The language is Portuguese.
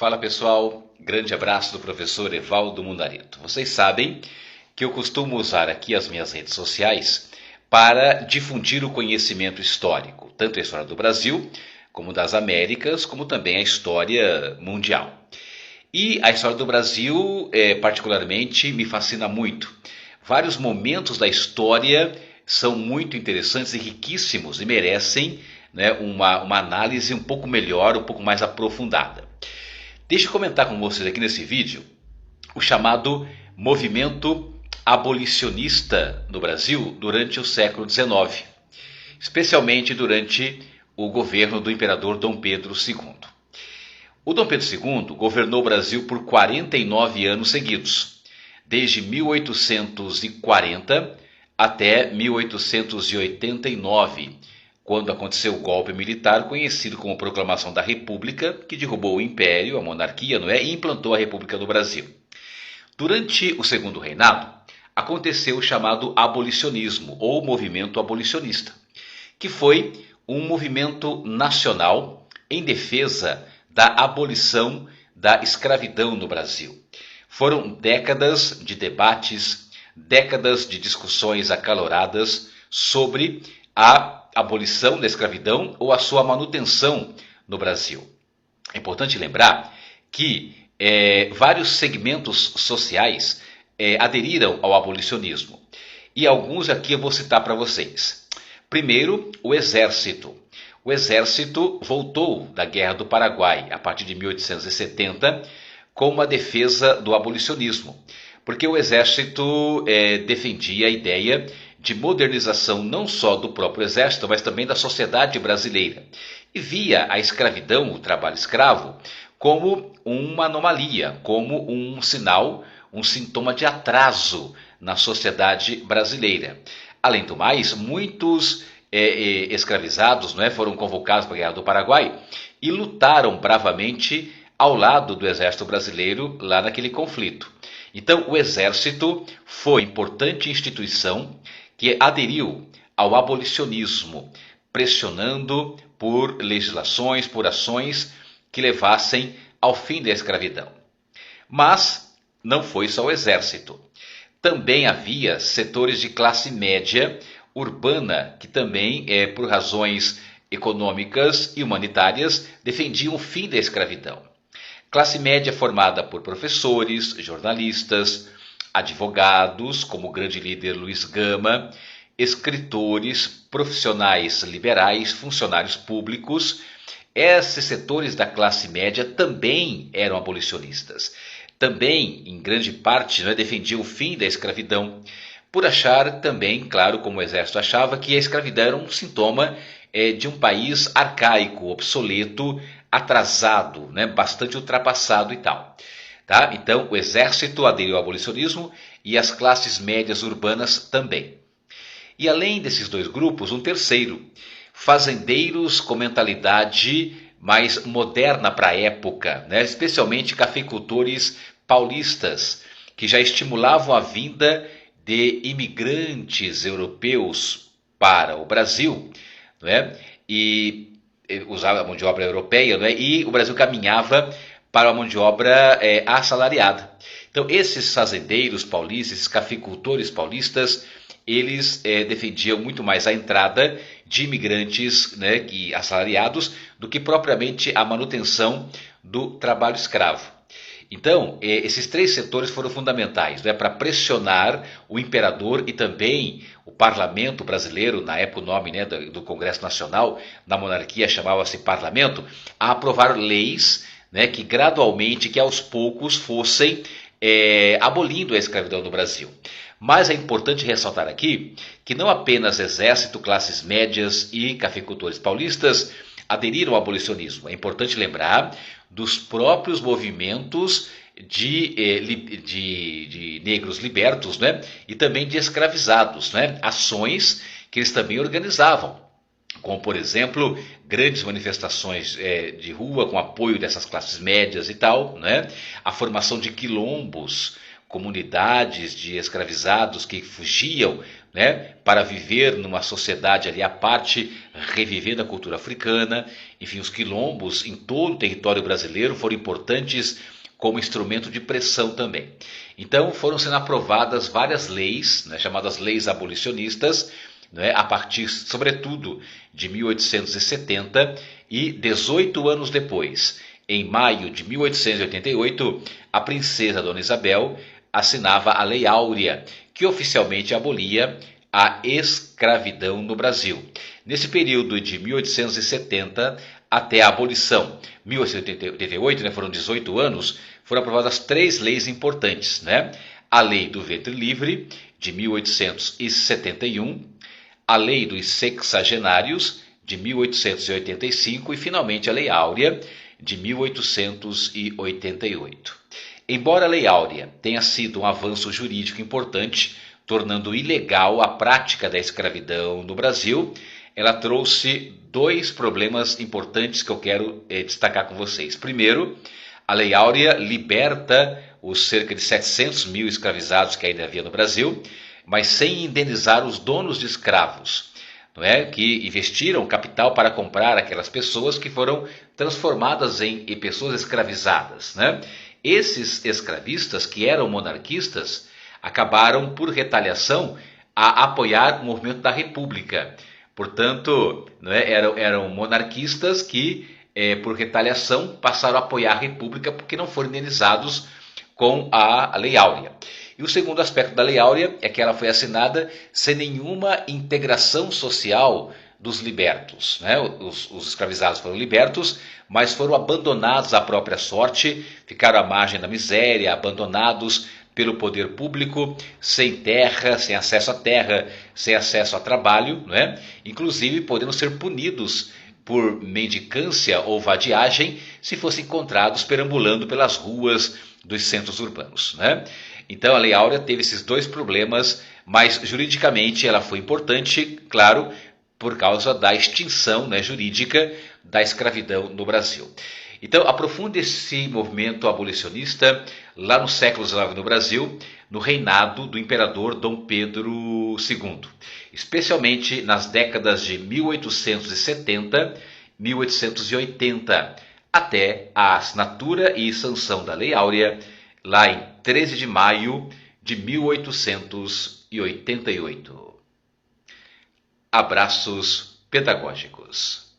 Fala pessoal, grande abraço do professor Evaldo Mundarito. Vocês sabem que eu costumo usar aqui as minhas redes sociais para difundir o conhecimento histórico, tanto a história do Brasil, como das Américas, como também a história mundial. E a história do Brasil, particularmente, me fascina muito. Vários momentos da história são muito interessantes e riquíssimos e merecem, né, uma análise um pouco melhor, um pouco mais aprofundada. Deixa eu comentar com vocês aqui nesse vídeo o chamado movimento abolicionista no Brasil durante o século XIX, especialmente durante o governo do imperador Dom Pedro II. O Dom Pedro II governou o Brasil por 49 anos seguidos, desde 1840 até 1889, quando aconteceu o golpe militar conhecido como Proclamação da República, que derrubou o Império, a monarquia, e implantou a República do Brasil. Durante o segundo reinado, aconteceu o chamado abolicionismo, ou movimento abolicionista, que foi um movimento nacional em defesa da abolição da escravidão no Brasil. Foram décadas de debates, décadas de discussões acaloradas sobre a abolição da escravidão ou a sua manutenção no Brasil. É importante lembrar que vários segmentos sociais aderiram ao abolicionismo. E alguns aqui eu vou citar para vocês. Primeiro, o Exército. O Exército voltou da Guerra do Paraguai, a partir de 1870, com uma defesa do abolicionismo, porque o Exército defendia a ideia de modernização não só do próprio Exército, mas também da sociedade brasileira, e via a escravidão, o trabalho escravo, como uma anomalia, como um sinal, um sintoma de atraso na sociedade brasileira. Além do mais, muitos escravizados foram convocados para a Guerra do Paraguai e lutaram bravamente ao lado do exército brasileiro lá naquele conflito. Então, o exército foi uma importante instituição que aderiu ao abolicionismo, pressionando por legislações, por ações que levassem ao fim da escravidão. Mas não foi só o exército. Também havia setores de classe média urbana que também, por razões econômicas e humanitárias, defendiam o fim da escravidão. Classe média formada por professores, jornalistas, advogados, como o grande líder Luiz Gama, escritores, profissionais liberais, funcionários públicos. Esses setores da classe média também eram abolicionistas. Também, em grande parte, defendiam o fim da escravidão, por achar também, claro, como o exército achava, que a escravidão era um sintoma de um país arcaico, obsoleto, atrasado, bastante ultrapassado e tal. Tá? Então, o exército aderiu ao abolicionismo e as classes médias urbanas também. E além desses dois grupos, um terceiro, fazendeiros com mentalidade mais moderna para a época, especialmente cafeicultores paulistas, que já estimulavam a vinda de imigrantes europeus para o Brasil, e usava a mão de obra europeia, e o Brasil caminhava para a mão de obra assalariada. Então, esses fazendeiros paulistas, esses cafeicultores paulistas, eles defendiam muito mais a entrada de imigrantes assalariados do que propriamente a manutenção do trabalho escravo. Então, esses três setores foram fundamentais para pressionar o imperador e também o parlamento brasileiro, na época o nome do Congresso Nacional, na monarquia chamava-se parlamento, a aprovar leis que gradualmente, que aos poucos fossem abolindo a escravidão no Brasil. Mas é importante ressaltar aqui que não apenas exército, classes médias e cafeicultores paulistas aderiram ao abolicionismo. É importante lembrar dos próprios movimentos de negros libertos, e também de escravizados, ações que eles também organizavam, como, por exemplo, grandes manifestações de rua com apoio dessas classes médias e tal, a formação de quilombos, comunidades de escravizados que fugiam né, para viver numa sociedade ali à parte, revivendo a cultura africana. Enfim, os quilombos em todo o território brasileiro foram importantes como instrumento de pressão também. Então foram sendo aprovadas várias leis, né, chamadas leis abolicionistas, né, a partir, sobretudo, de 1870, e 18 anos depois, em maio de 1888, a princesa Dona Isabel assinava a Lei Áurea, que oficialmente abolia a escravidão no Brasil. Nesse período de 1870 até a abolição, 1888, né, foram 18 anos, foram aprovadas 3 leis importantes, né? A Lei do Ventre Livre, de 1871, a Lei dos Sexagenários, de 1885 e, finalmente, a Lei Áurea, de 1888. Embora a Lei Áurea tenha sido um avanço jurídico importante, tornando ilegal a prática da escravidão no Brasil, ela trouxe 2 problemas importantes que eu quero destacar com vocês. Primeiro, a Lei Áurea liberta os cerca de 700 mil escravizados que ainda havia no Brasil, mas sem indenizar os donos de escravos, não é? Que investiram capital para comprar aquelas pessoas que foram transformadas em pessoas escravizadas, né? Esses escravistas, que eram monarquistas, acabaram, por retaliação, a apoiar o movimento da República. Portanto, não é? eram monarquistas que, por retaliação, passaram a apoiar a República porque não foram indenizados com a Lei Áurea. E o segundo aspecto da Lei Áurea é que ela foi assinada sem nenhuma integração social dos libertos, né? Os escravizados foram libertos, mas foram abandonados à própria sorte, ficaram à margem da miséria, abandonados pelo poder público, sem terra, sem acesso à terra, sem acesso a trabalho, não é? Inclusive podendo ser punidos por mendicância ou vadiagem se fossem encontrados perambulando pelas ruas dos centros urbanos, né? Então a Lei Áurea teve esses 2 problemas, mas juridicamente ela foi importante, claro, por causa da extinção, né, jurídica da escravidão no Brasil. Então aprofunde esse movimento abolicionista lá no século XIX no Brasil, no reinado do imperador Dom Pedro II, especialmente nas décadas de 1870 e 1880, até a assinatura e sanção da Lei Áurea, lá em 13 de maio de 1888. Abraços pedagógicos.